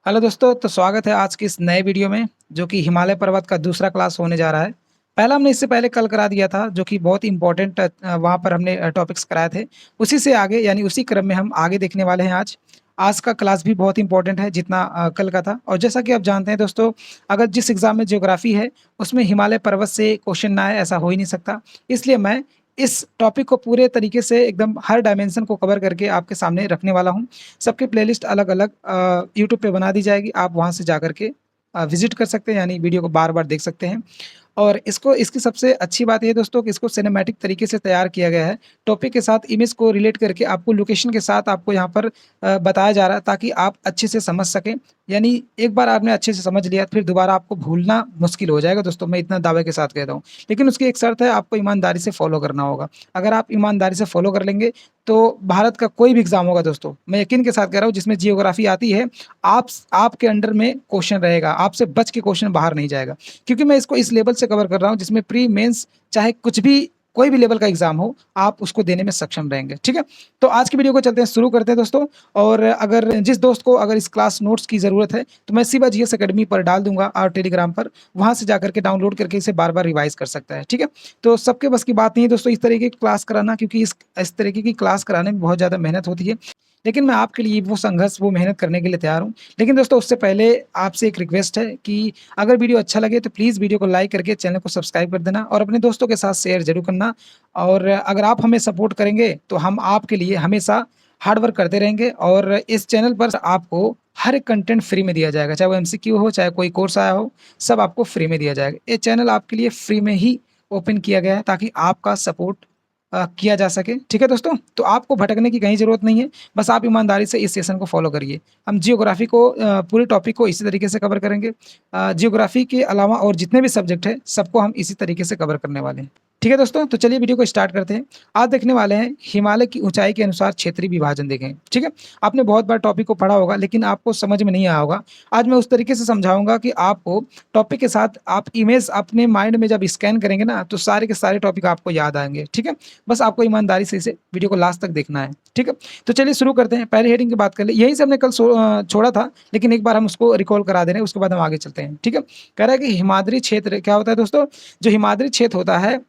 Hello दोस्तों, तो स्वागत है आज की इस नए वीडियो में जो कि हिमालय पर्वत का दूसरा क्लास होने जा रहा है। पहला हमने इससे पहले कल करा दिया था जो कि बहुत इम्पोर्टेंट वहाँ पर हमने टॉपिक्स कराए थे। उसी से आगे यानी उसी क्रम में हम आगे देखने वाले हैं आज। आज का क्लास भी बहुत इम्पोर्टेंट है जितना कल का था और जैसा कि आप जानते हैं दोस्तों, अगर जिस एग्ज़ाम में ज्योग्राफ़ी है उसमें हिमालय पर्वत से क्वेश्चन ना आए ऐसा हो ही नहीं सकता। इसलिए मैं इस टॉपिक को पूरे तरीके से एकदम हर डायमेंशन को कवर करके आपके सामने रखने वाला हूँ। सबकी प्लेलिस्ट अलग-अलग यूट्यूब पे बना दी जाएगी, आप वहाँ से जाकर के विज़िट कर सकते हैं यानी वीडियो को बार-बार देख सकते हैं। और इसको इसकी सबसे अच्छी बात ये है दोस्तों कि इसको सिनेमैटिक तरीके से तैयार किया गया है। टॉपिक के साथ इमेज को रिलेट करके आपको लोकेशन के साथ आपको यहाँ पर बताया जा रहा है ताकि आप अच्छे से समझ सकें। यानी एक बार आपने अच्छे से समझ लिया फिर दोबारा आपको भूलना मुश्किल हो जाएगा दोस्तों, मैं इतना दावे के साथ कहता हूँ। लेकिन उसकी एक शर्त है, आपको ईमानदारी से फ़ॉलो करना होगा। अगर आप ईमानदारी से फ़ॉलो कर लेंगे तो भारत का कोई भी एग्ज़ाम होगा दोस्तों, मैं यकीन के साथ कह रहा हूँ जिसमें जियोग्राफ़ी आती है, आपके अंडर में क्वेश्चन रहेगा, आपसे बच के क्वेश्चन बाहर नहीं जाएगा। क्योंकि मैं इसको इस लेवल से कवर कर रहा हूँ जिसमें प्री मेंस चाहे कुछ भी कोई भी लेवल का एग्ज़ाम हो, आप उसको देने में सक्षम रहेंगे, ठीक है? तो आज की वीडियो को चलते हैं शुरू करते हैं दोस्तों। और अगर जिस दोस्त को अगर इस क्लास नोट्स की ज़रूरत है, तो मैं शिवा जीएस अकेडमी पर डाल दूँगा और टेलीग्राम पर, वहाँ से जाकर के डाउनलोड करके इसे बार-बार रिवाइज़ कर सकता है, ठीक है? तो सबके बस की बात नहीं है दोस्तों इस तरीके की क्लास कराना, क्योंकि इस तरीके की क्लास कराने में बहुत ज़्यादा मेहनत होती है। लेकिन मैं आपके लिए वो संघर्ष, वो मेहनत करने के लिए तैयार हूँ। लेकिन दोस्तों उससे पहले आपसे एक रिक्वेस्ट है कि अगर वीडियो अच्छा लगे तो प्लीज़ वीडियो को लाइक करके चैनल को सब्सक्राइब कर देना और अपने दोस्तों के साथ शेयर ज़रूर करना। और अगर आप हमें सपोर्ट करेंगे तो हम आपके लिए हमेशा हार्ड वर्क करते रहेंगे और इस चैनल पर आपको हर एक कंटेंट फ्री में दिया जाएगा, चाहे वो एमसीक्यू हो, चाहे कोई कोर्स आया हो, सब आपको फ्री में दिया जाएगा। ये चैनल आपके लिए फ्री में ही ओपन किया गया है ताकि आपका सपोर्ट किया जा सके, ठीक है दोस्तों? तो आपको भटकने की कहीं ज़रूरत नहीं है, बस आप ईमानदारी से इस सेशन को फ़ॉलो करिए। हम जियोग्राफ़ी को पूरे टॉपिक को इसी तरीके से कवर करेंगे। जियोग्राफ़ी के अलावा और जितने भी सब्जेक्ट हैं, सबको हम इसी तरीके से कवर करने वाले हैं। ठीक है दोस्तों, तो चलिए वीडियो को स्टार्ट करते हैं। आज देखने वाले हैं हिमालय की ऊँचाई के अनुसार क्षेत्रीय विभाजन देखें, ठीक है? आपने बहुत बार टॉपिक को पढ़ा होगा लेकिन आपको समझ में नहीं आया होगा। आज मैं उस तरीके से समझाऊँगा कि आपको टॉपिक के साथ आप इमेज अपने माइंड में जब स्कैन करेंगे ना, तो सारे के सारे टॉपिक आपको याद आएँगे, ठीक है? बस आपको ईमानदारी से इसे वीडियो को लास्ट तक देखना है, ठीक है? तो चलिए शुरू करते हैं। पहले हेडिंग की बात कर लें। यहीं से हमने कल छोड़ा था, लेकिन एक बार हम उसको रिकॉल करा दे रहे हैं, उसके बाद हम आगे चलते हैं, ठीक है? कह रहा है कि हिमाद्री क्षेत्र क्या होता है दोस्तों? जो हिमाद्री क्षेत्र होता है,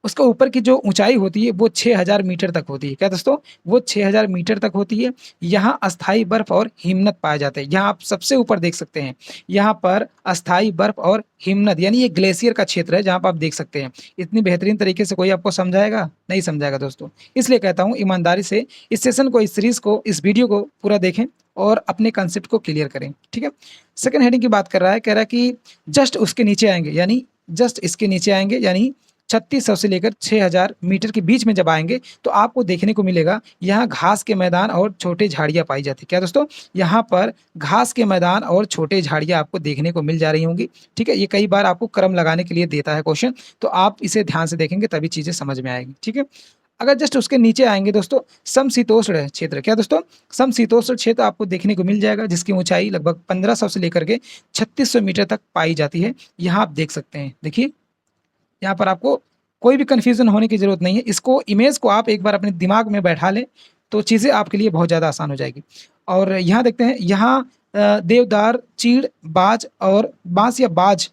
उसके ऊपर की जो ऊँचाई होती है वो 6000 मीटर तक होती है। क्या दोस्तों? वो 6000 मीटर तक होती है। यहाँ अस्थायी बर्फ और हिमनद पाए जाते हैं। यहाँ आप सबसे ऊपर देख सकते हैं। यहाँ पर अस्थायी बर्फ और हिमनद यानी ये ग्लेशियर का क्षेत्र है जहाँ पर आप देख सकते हैं। इतनी बेहतरीन तरीके से कोई आपको समझाएगा? नहीं समझाएगा दोस्तों। इसलिए कहता हूँ ईमानदारी से इस सेशन को, इस सीरीज़ को, इस वीडियो को पूरा देखें और अपने कांसेप्ट को क्लियर करें, ठीक है? सेकंड हेडिंग की बात कर रहा है, कह रहा है कि जस्ट उसके नीचे आएँगे यानी जस्ट इसके नीचे आएँगे यानी 3600 से लेकर 6000 मीटर के बीच में जब आएँगे, तो आपको देखने को मिलेगा यहाँ घास के मैदान और छोटे झाड़ियाँ पाई जाती हैं। क्या दोस्तों? यहाँ पर घास के मैदान और छोटे झाड़ियाँ आपको देखने को मिल जा रही होंगी, ठीक है? ये कई बार आपको क्रम लगाने के लिए देता है क्वेश्चन, तो आप इसे ध्यान से देखेंगे तभी चीज़ें समझ में आएगी, ठीक है? अगर जस्ट उसके नीचे आएँगे दोस्तों, समशीतोष्ण क्षेत्र। क्या दोस्तों? समशीतोष्ण क्षेत्र आपको देखने को मिल जाएगा जिसकी ऊँचाई लगभग 1500 से लेकर के 3600 मीटर तक पाई जाती है। यहाँ आप देख सकते हैं, देखिए यहाँ पर आपको कोई भी कन्फ्यूज़न होने की ज़रूरत नहीं है। इसको इमेज को आप एक बार अपने दिमाग में बैठा लें, तो चीज़ें आपके लिए बहुत ज़्यादा आसान हो जाएगी। और यहाँ देखते हैं, यहाँ देवदार, चीड़, बाज और बाँस या बाज,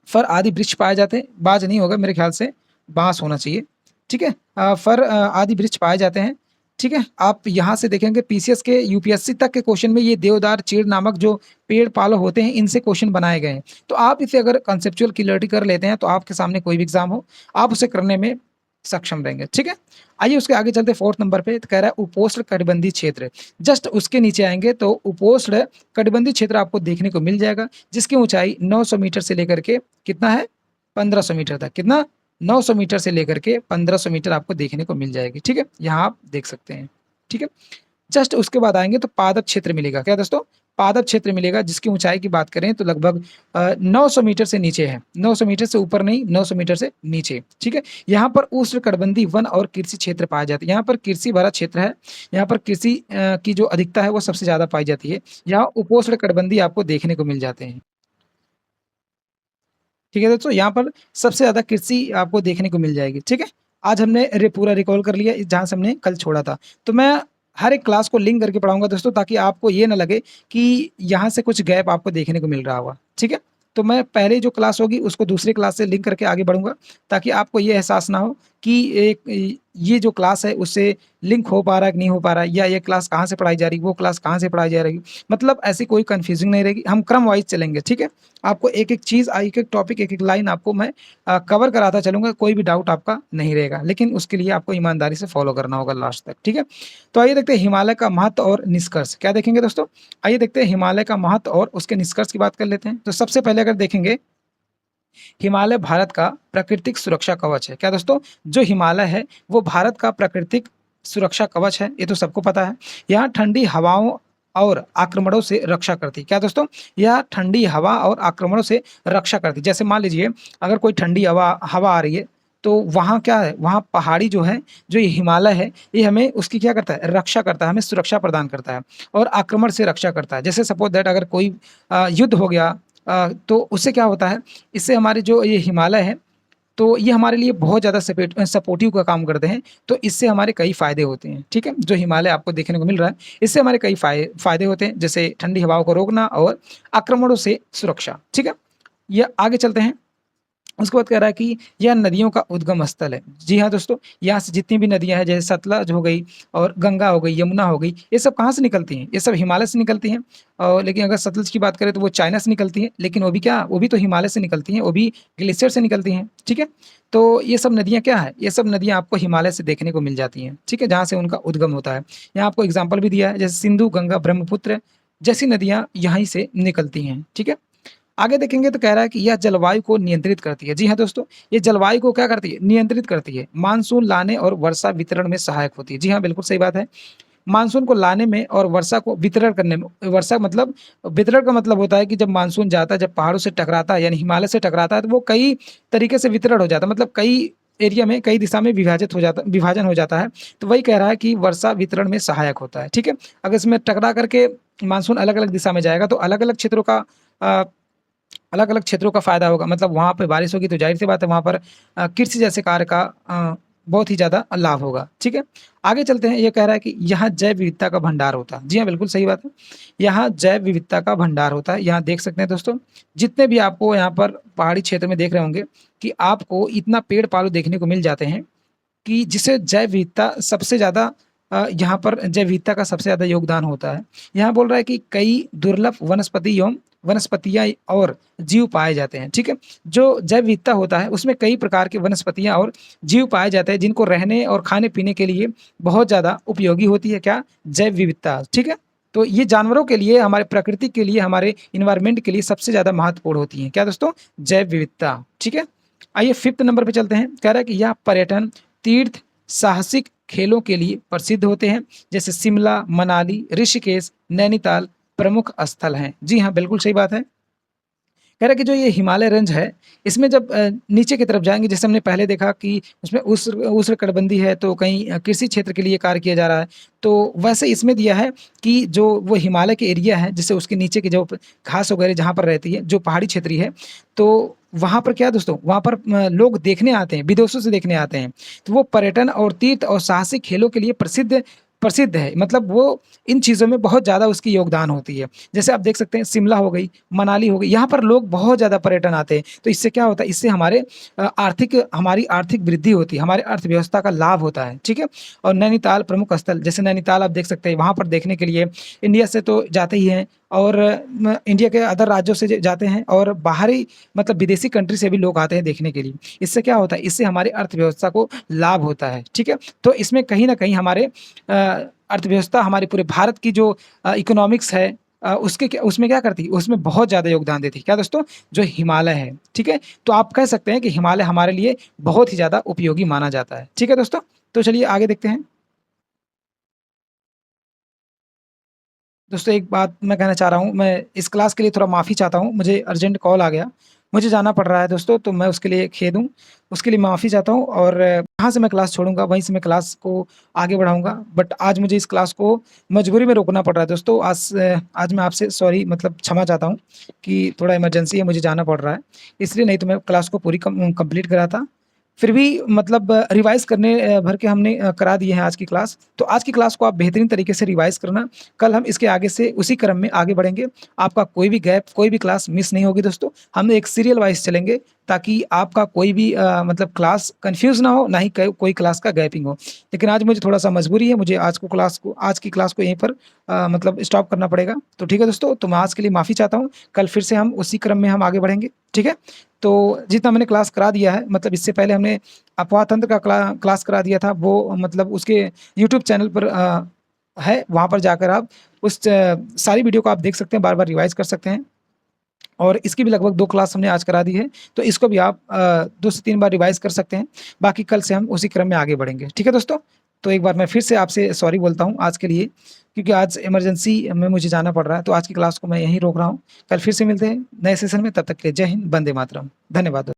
फर आदि वृक्ष पाए जाते हैं। बाज नहीं होगा मेरे ख़्याल से, बाँस होना चाहिए, ठीक है? फर आदि वृक्ष पाए जाते हैं, ठीक है? आप यहाँ से देखेंगे पीसीएस के यूपीएससी तक के क्वेश्चन में ये देवदार, चीड़ नामक जो पेड़-पालो होते हैं, इनसे क्वेश्चन बनाए गए हैं। तो आप इसे अगर कॉन्सेप्चुअल क्लैरिटी कर लेते हैं, तो आपके सामने कोई भी एग्ज़ाम हो, आप उसे करने में सक्षम रहेंगे, ठीक है? आइए उसके आगे चलते हैं 4th नंबर पे, तो कह रहा है उपोष्ण कटिबंधीय क्षेत्र। जस्ट उसके नीचे आएँगे तो उपोष्ण कटिबंधीय क्षेत्र आपको देखने को मिल जाएगा, जिसकी ऊँचाई 900 मीटर से लेकर के कितना है? 1500 मीटर तक। कितना? 900 मीटर से लेकर के 1500 मीटर आपको देखने को मिल जाएगी, ठीक है? यहाँ आप देख सकते हैं, ठीक है? जस्ट उसके बाद आएँगे तो पादप क्षेत्र मिलेगा। क्या दोस्तों? पादप क्षेत्र मिलेगा जिसकी ऊँचाई की बात करें तो लगभग 900 मीटर से नीचे है। 900 मीटर से ऊपर नहीं, 900 मीटर से नीचे, ठीक है? यहाँ पर उष्णकटिबंधीय वन और कृषि क्षेत्र पाए जाते हैं। यहाँ पर कृषि भरा क्षेत्र है। यहाँ पर कृषि की जो अधिकता है वो सबसे ज़्यादा पाई जाती है। यहाँ उपोष्णकटिबंधीय आपको देखने को मिल जाते हैं। ठीक है दोस्तों, यहाँ पर सबसे ज़्यादा कृषि आपको देखने को मिल जाएगी, ठीक है? आज हमने पूरा रिकॉल कर लिया जहाँ से हमने कल छोड़ा था। तो मैं हर एक क्लास को लिंक करके पढ़ाऊँगा दोस्तों, ताकि आपको ये ना लगे कि यहाँ से कुछ गैप आपको देखने को मिल रहा होगा, ठीक है? तो मैं पहले जो क्लास होगी उसको दूसरी क्लास से लिंक करके आगे बढ़ूँगा, ताकि आपको ये एहसास ना हो कि ये जो क्लास है उससे लिंक हो पा रहा है कि नहीं हो पा रहा है, या ये क्लास कहाँ से पढ़ाई जा रही है, वो क्लास कहाँ से पढ़ाई जा रही है। मतलब ऐसी कोई कन्फ्यूज़न नहीं रहेगी, हम क्रम वाइज़ चलेंगे, ठीक है? आपको एक-एक चीज़, एक-एक टॉपिक, एक-एक लाइन आपको मैं कवर कराता चलूँगा, कोई भी डाउट आपका नहीं रहेगा। लेकिन उसके लिए आपको ईमानदारी से फॉलो करना होगा लास्ट तक, ठीक है? तो आइए देखते हैं हिमालय का महत्व और निष्कर्ष। क्या देखेंगे दोस्तों? आइए देखते हैं हिमालय का महत्व और उसके निष्कर्ष की बात कर लेते हैं। तो सबसे पहले अगर देखेंगे, हिमालय भारत का प्राकृतिक सुरक्षा कवच है। क्या दोस्तों? जो हिमालय है वो भारत का प्राकृतिक सुरक्षा कवच है, ये तो सबको पता है। यहाँ ठंडी हवाओं और आक्रमणों से रक्षा करती है। क्या दोस्तों? यह ठंडी हवा और आक्रमणों से रक्षा करती है। जैसे मान लीजिए, अगर कोई ठंडी हवा हवा आ रही है, तो वहाँ क्या है, वहाँ पहाड़ी जो है, जो ये हिमालय है, ये हमें उसकी क्या करता है, रक्षा करता है, हमें सुरक्षा प्रदान करता है और आक्रमण से रक्षा करता है। जैसे सपोज़ दैट अगर कोई युद्ध हो गया, तो उससे क्या होता है, इससे हमारे जो ये हिमालय है, तो ये हमारे लिए बहुत ज़्यादा सपोर्टिव का काम करते हैं। तो इससे हमारे कई फ़ायदे होते हैं, ठीक है? जो हिमालय आपको देखने को मिल रहा है, इससे हमारे कई फ़ायदे होते हैं, जैसे ठंडी हवाओं को रोकना और आक्रमणों से सुरक्षा, ठीक है? ये आगे चलते हैं। उसके बाद कह रहा है कि यह नदियों का उद्गम स्थल है। जी हाँ दोस्तों, यहाँ से जितनी भी नदियाँ हैं, जैसे सतलज हो गई और गंगा हो गई, यमुना हो गई, ये सब कहाँ से निकलती हैं? ये सब हिमालय से निकलती हैं। और लेकिन अगर सतलज की बात करें तो वो चाइना से निकलती हैं, लेकिन वो भी क्या, वो भी तो हिमालय से निकलती हैं, वो भी ग्लेशियर से निकलती हैं, ठीक है? तो ये सब नदियाँ क्या है? ये सब नदियाँ आपको हिमालय से देखने को मिल जाती हैं, ठीक है? जहाँ से उनका उद्गम होता है। यहाँ आपको एग्ज़ाम्पल भी दिया है, जैसे सिंधु, गंगा, ब्रह्मपुत्र जैसी नदियाँ यहीं से निकलती हैं, ठीक है? आगे देखेंगे तो कह रहा है कि यह जलवायु को नियंत्रित करती है। जी हाँ दोस्तों, ये जलवायु को क्या करती है? नियंत्रित करती है। मानसून लाने और वर्षा वितरण में सहायक होती है। जी हाँ, बिल्कुल सही बात है। मानसून को लाने में और वर्षा को वितरण करने में, वर्षा मतलब, वितरण का मतलब होता है कि जब मानसून जाता है, जब पहाड़ों से टकराता है, यानी हिमालय से टकराता है, तो वो कई तरीके से वितरण हो जाता है, मतलब कई एरिया में, कई दिशा में विभाजन हो जाता है। तो वही कह रहा है कि वर्षा वितरण में सहायक होता है, ठीक है? अगर इसमें टकरा करके मानसून अलग-अलग दिशा में जाएगा, तो अलग-अलग क्षेत्रों का अ, अलग-अलग क्षेत्रों का फ़ायदा होगा, मतलब वहाँ पे बारिश होगी तो ज़ाहिर-सी बात है, वहाँ पर कृषि जैसे कार्य का बहुत ही ज़्यादा लाभ होगा, ठीक है? आगे चलते हैं, ये कह रहा है कि यहाँ जैव विविधता का भंडार होता है। जी हाँ, बिल्कुल सही बात है। यहाँ जैव विविधता का भंडार होता है। यहाँ देख सकते हैं दोस्तों, जितने भी आपको यहाँ पर पहाड़ी क्षेत्र में देख रहे होंगे कि आपको इतना पेड़-पालो देखने को मिल जाते हैं कि जिससे जैव विविधता सबसे ज़्यादा, यहाँ पर जैव विविधता का सबसे ज़्यादा योगदान होता है। यहाँ बोल रहा है कि कई दुर्लभ वनस्पति एवं वनस्पतियाँ और जीव पाए जाते हैं, ठीक है? जो जैव विविधता होता है उसमें कई प्रकार के वनस्पतियाँ और जीव पाए जाते हैं, जिनको रहने और खाने-पीने के लिए बहुत ज़्यादा उपयोगी होती है क्या? जैव विविधता, ठीक है? तो ये जानवरों के लिए, हमारे प्रकृति के लिए, हमारे एनवायरनमेंट के लिए सबसे ज़्यादा महत्वपूर्ण होती हैं। क्या दोस्तों? जैव विविधता, ठीक है? आइए 5th नंबर पे चलते हैं। कह रहा है कि यह पर्यटन, तीर्थ, साहसिक खेलों के लिए प्रसिद्ध होते हैं, जैसे शिमला, मनाली, ऋषिकेश, नैनीताल प्रमुख स्थल हैं। जी हाँ, बिल्कुल सही बात है। कह रहा है कि जो ये हिमालय रेंज है, इसमें जब नीचे की तरफ जाएँगे, जैसे हमने पहले देखा कि उसमें उष्णकटिबंधीय है, तो कहीं कृषि क्षेत्र के लिए कार्य किया जा रहा है। तो वैसे इसमें दिया है कि जो वो हिमालय के एरिया है, जैसे उसके नीचे की जो घास वगैरह जहाँ पर रहती है, जो पहाड़ी क्षेत्रीय है, तो वहाँ पर क्या है दोस्तों, वहाँ पर लोग देखने आते हैं, विदेशों से देखने आते हैं। तो वो पर्यटन और तीर्थ और साहसिक खेलों के लिए प्रसिद्ध प्रसिद्ध है, मतलब वो इन चीज़ों में बहुत ज़्यादा उसकी योगदान होती है। जैसे आप देख सकते हैं, शिमला हो गई, मनाली हो गई, यहाँ पर लोग बहुत ज़्यादा पर्यटन आते हैं। तो इससे क्या होता है, इससे हमारी आर्थिक वृद्धि होती है, हमारी अर्थव्यवस्था का लाभ होता है, ठीक है? और नैनीताल प्रमुख स्थल, जैसे नैनीताल आप देख सकते हैं, वहाँ पर देखने के लिए इंडिया से तो जाते ही हैं, और इंडिया के अदर राज्यों से जाते हैं, और बाहरी, मतलब विदेशी कंट्री से भी लोग आते हैं देखने के लिए। इससे क्या होता है, इससे हमारी अर्थव्यवस्था को लाभ होता है, ठीक है? तो इसमें कहीं न कहीं हमारे अर्थव्यवस्था, हमारे पूरे भारत की जो इकोनॉमिक्स है, उसमें क्या करती है, उसमें बहुत ज़्यादा योगदान देती है। क्या दोस्तों? जो हिमालय है, ठीक है? तो आप कह सकते हैं कि हिमालय हमारे लिए बहुत ही ज़्यादा उपयोगी माना जाता है। ठीक है दोस्तों? तो चलिए आगे देखते हैं। दोस्तों एक बात मैं कहना चाह रहा हूँ, मैं इस क्लास के लिए थोड़ा माफ़ी चाहता हूँ, मुझे अर्जेंट कॉल आ गया, मुझे जाना पड़ रहा है दोस्तों, तो मैं उसके लिए खेद हूँ, उसके लिए माफ़ी चाहता हूँ, और जहाँ से मैं क्लास छोड़ूँगा वहीं से मैं क्लास को आगे बढ़ाऊँगा। बट आज मुझे इस क्लास को मजबूरी में रोकना पड़ रहा है दोस्तों, आज मैं आपसे सॉरी, मतलब क्षमा चाहता हूँ कि थोड़ा इमरजेंसी है, मुझे जाना पड़ रहा है, इसलिए, नहीं तो मैं क्लास को पूरी कंप्लीट कराता। फिर भी मतलब रिवाइज़ करने भर के हमने करा दिए हैं आज की क्लास। तो आज की क्लास को आप बेहतरीन तरीके से रिवाइज़ करना। कल हम इसके आगे से उसी क्रम में आगे बढ़ेंगे। आपका कोई भी गैप, कोई भी क्लास मिस नहीं होगी दोस्तों। हम एक सीरियल वाइज़ चलेंगे ताकि आपका कोई भी मतलब क्लास कन्फ्यूज़ ना हो, ना ही क कोई क्लास का गैपिंग हो। लेकिन आज मुझे थोड़ा-सा मजबूरी है, मुझे आज की क्लास को यहीं पर मतलब स्टॉप करना पड़ेगा। तो ठीक है दोस्तों, तो मैं आज के लिए माफ़ी चाहता हूँ। कल फिर से हम उसी क्रम में हम आगे बढ़ेंगे, ठीक है? तो जितना मैंने क्लास करा दिया है, मतलब इससे पहले हमने अफ़वाह तंत्र का क्लास करा दिया था, वो मतलब उसके यूट्यूब चैनल पर है, वहाँ पर जाकर आप उस सारी वीडियो को आप देख सकते हैं, बार-बार रिवाइज़ कर सकते हैं। और इसकी भी लगभग 2 क्लास हमने आज करा दी है, तो इसको भी आप 2 से 3 बार रिवाइज़ कर सकते हैं। बाकी कल से हम उसी क्रम में आगे बढ़ेंगे, ठीक है दोस्तों? तो एक बार मैं फिर से आपसे सॉरी बोलता हूँ आज के लिए, क्योंकि आज इमरजेंसी में मुझे जाना पड़ रहा है, तो आज की क्लास को मैं यहीं रोक रहा हूँ। कल फिर से मिलते हैं नए सेशन में, तब तक के लिए जय हिंद, वंदे मातरम। धन्यवाद।